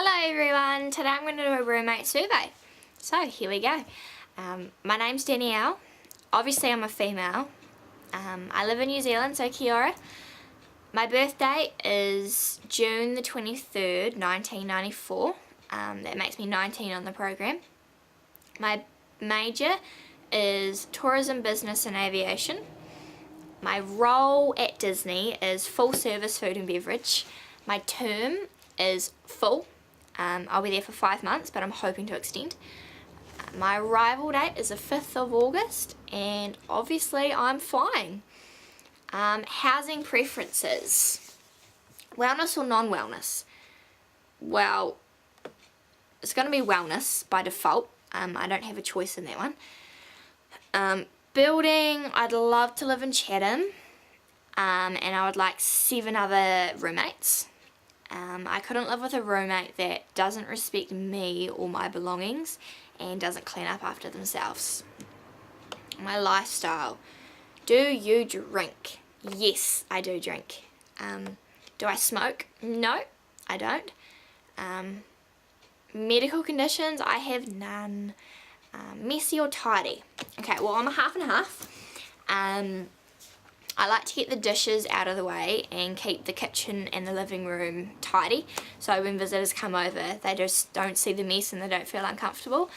Hello everyone, today I'm going to do a roommate survey. So here we go. My name's Danielle. Obviously I'm a female. I live in New Zealand, so kia ora. My birthday is June the 23rd, 1994. That makes me 19 on the program. My major is tourism, business and aviation. My role at Disney is full service food and beverage. My term is full. I'll be there for 5 months, but I'm hoping to extend. My arrival date is the 5th of August, and obviously I'm flying. Housing preferences. Wellness or non-wellness? Well, it's going to be wellness by default. I don't have a choice in that one. Building, I'd love to live in Chatham, and I would like 7 other roommates. I couldn't live with a roommate that doesn't respect me or my belongings and doesn't clean up after themselves. My lifestyle. Do you drink? Yes, I do drink. Do I smoke? No, I don't. Medical conditions, I have none. Messy or tidy? Okay, well I'm a half and half. I like to get the dishes out of the way and keep the kitchen and the living room tidy, so when visitors come over they just don't see the mess and they don't feel uncomfortable.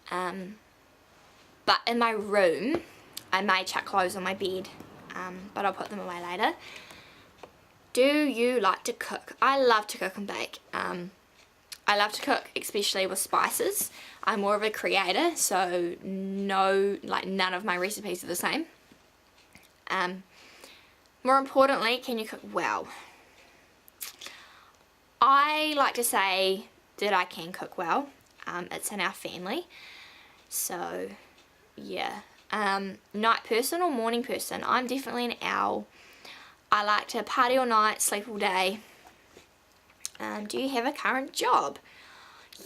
But in my room I may chuck clothes on my bed, but I'll put them away later. Do you like to cook? I love to cook and bake. I love to cook, especially with spices. I'm more of a creator, so none of my recipes are the same. More importantly, can you cook well? I like to say that I can cook well. It's in our family. So, yeah. Night person or morning person? I'm definitely an owl. I like to party all night, sleep all day. Do you have a current job?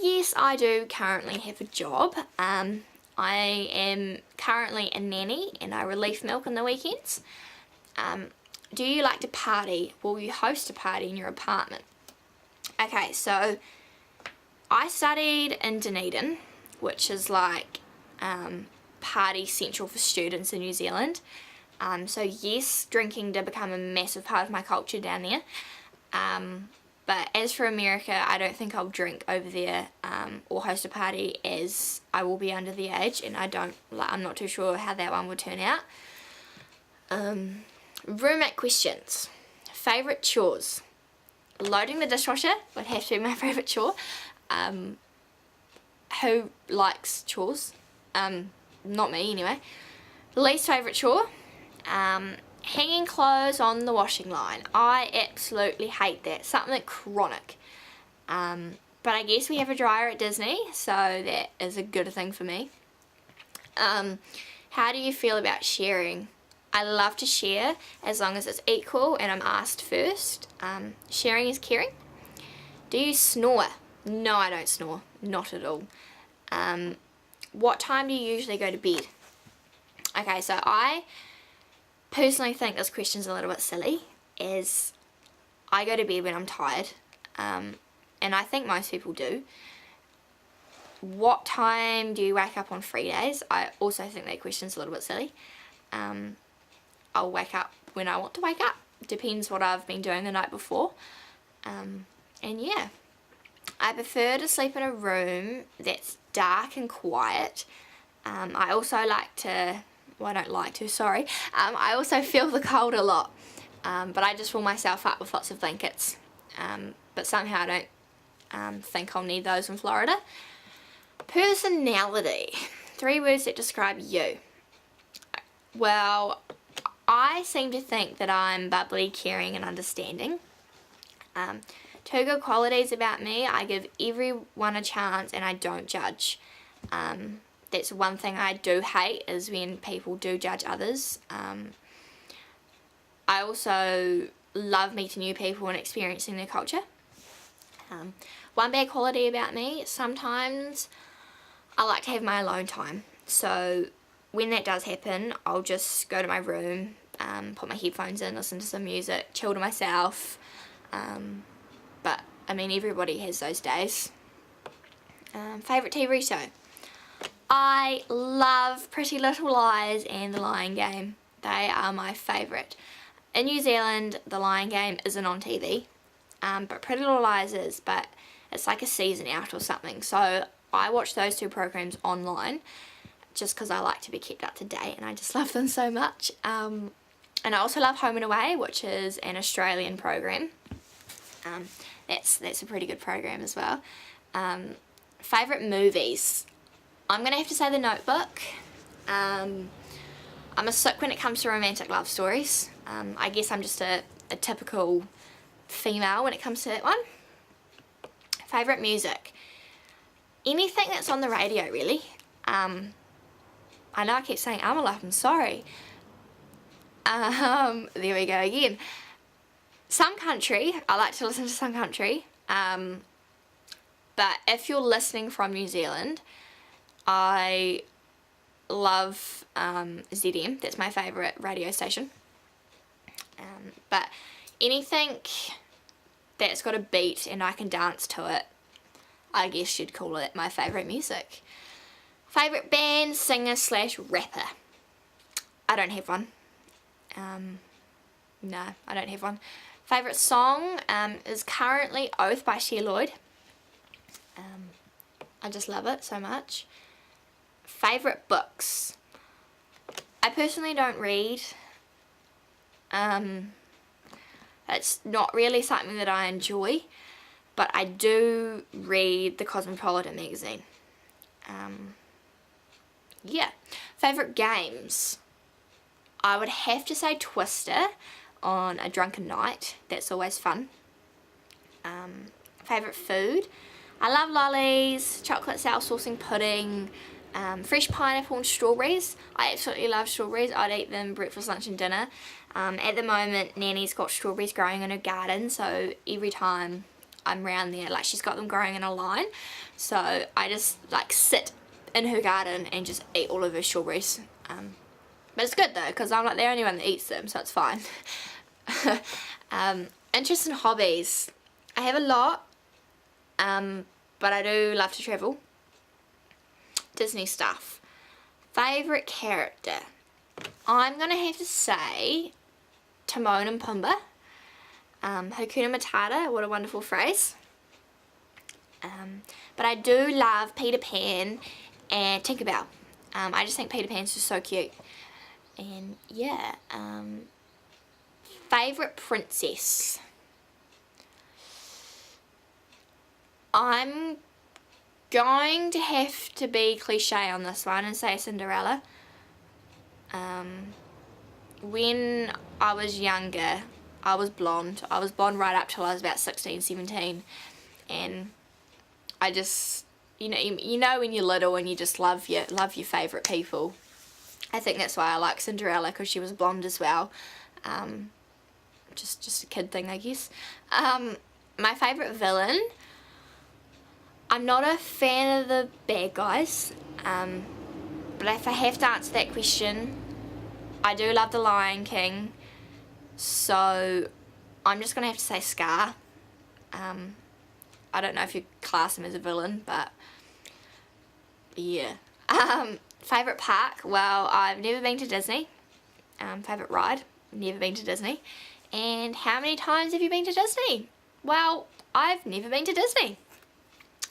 Yes, I do currently have a job. I am currently a nanny and I relief milk on the weekends. Do you like to party? Will you host a party in your apartment? Okay, so I studied in Dunedin, which is like party central for students in New Zealand. So yes, drinking did become a massive part of my culture down there. But as for America, I don't think I'll drink over there or host a party, as I will be under the age, and I'm not too sure how that one would turn out. Roommate questions. Favourite chores? Loading the dishwasher would have to be my favourite chore. Who likes chores? Not me anyway. Least favourite chore? Hanging clothes on the washing line. I absolutely hate that. Something chronic. But I guess we have a dryer at Disney, so that is a good thing for me. How do you feel about sharing? I love to share as long as it's equal and I'm asked first. Sharing is caring. Do you snore? No, I don't snore. Not at all. What time do you usually go to bed? Okay, so I personally think this question's a little bit silly, as I go to bed when I'm tired, and I think most people do. What time do you wake up on free days? I also think that question's a little bit silly. I'll wake up when I want to wake up. Depends what I've been doing the night before. And yeah, I prefer to sleep in a room that's dark and quiet. I also like to, well, I don't like to, sorry. I also feel the cold a lot, but I just fill myself up with lots of blankets. But somehow I don't think I'll need those in Florida. Personality. 3 words that describe you. Well, I seem to think that I'm bubbly, caring and understanding. 2 good qualities about me: I give everyone a chance and I don't judge. That's one thing I do hate, is when people do judge others. I also love meeting new people and experiencing their culture. One bad quality about me: sometimes I like to have my alone time. So when that does happen, I'll just go to my room, put my headphones in, listen to some music, chill to myself. But I mean, everybody has those days. Favourite TV show? I love Pretty Little Lies and The Lion Game. They are my favourite. In New Zealand, The Lion Game isn't on TV, but Pretty Little Lies is, but it's like a season out or something. So I watch those two programs online just because I like to be kept up to date, and I just love them so much. And I also love Home and Away, which is an Australian program. That's a pretty good program as well. Favourite movies? I'm going to have to say The Notebook. I'm a sook when it comes to romantic love stories. I guess I'm just a typical female when it comes to that one. Favourite music? Anything that's on the radio, really. I know I keep saying Amalaf, I'm sorry. There we go again. Some country, I like to listen to some country. But if you're listening from New Zealand, I love ZM. That's my favourite radio station. But anything that's got a beat and I can dance to it, I guess you'd call it my favourite music. Favourite band, singer / rapper? I don't have one. No, I don't have one. Favourite song is currently Oath by Cher Lloyd. I just love it so much. Favourite books? I personally don't read. It's not really something that I enjoy, but I do read the Cosmopolitan magazine. Yeah. Favourite games? I would have to say Twister on a drunken night. That's always fun. Favourite food? I love lollies, chocolate sour saucing pudding, fresh pineapple and strawberries. I absolutely love strawberries. I'd eat them breakfast, lunch and dinner. At the moment, Nanny's got strawberries growing in her garden, so every time I'm around there, like, she's got them growing in a line. So I just like sit in her garden and just eat all of her strawberries. But it's good though, because I'm like the only one that eats them, so it's fine. Interests and hobbies. I have a lot, but I do love to travel. Disney stuff. Favourite character? I'm going to have to say Timon and Pumbaa. Hakuna Matata, what a wonderful phrase. But I do love Peter Pan and Tinkerbell. I just think Peter Pan's just so cute. And yeah, favourite princess? I'm going to have to be cliche on this one and say Cinderella. When I was younger, I was blonde. I was blonde right up till I was about 16, 17. And I just, you know when you're little and you just love your favourite people. I think that's why I like Cinderella, because she was blonde as well. Just a kid thing, I guess. My favourite villain? I'm not a fan of the bad guys. But if I have to answer that question, I do love The Lion King. So I'm just going to have to say Scar. I don't know if you class him as a villain, but yeah. Favourite park? Well, I've never been to Disney. Favourite ride? Never been to Disney. And how many times have you been to Disney? Well, I've never been to Disney.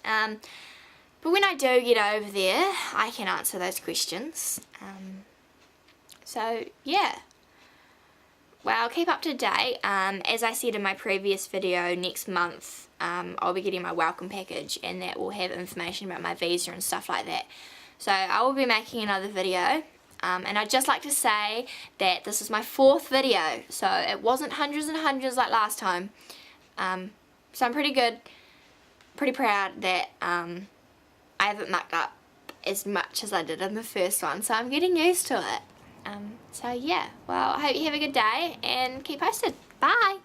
But when I do get over there, I can answer those questions. So yeah. Well, I'll keep up to date. As I said in my previous video, next month I'll be getting my welcome package, and that will have information about my visa and stuff like that. So I will be making another video, and I'd just like to say that this is my 4th video, so it wasn't hundreds and hundreds like last time. So I'm pretty good, pretty proud that I haven't mucked up as much as I did in the first one, so I'm getting used to it. So yeah, well, I hope you have a good day and keep posted. Bye!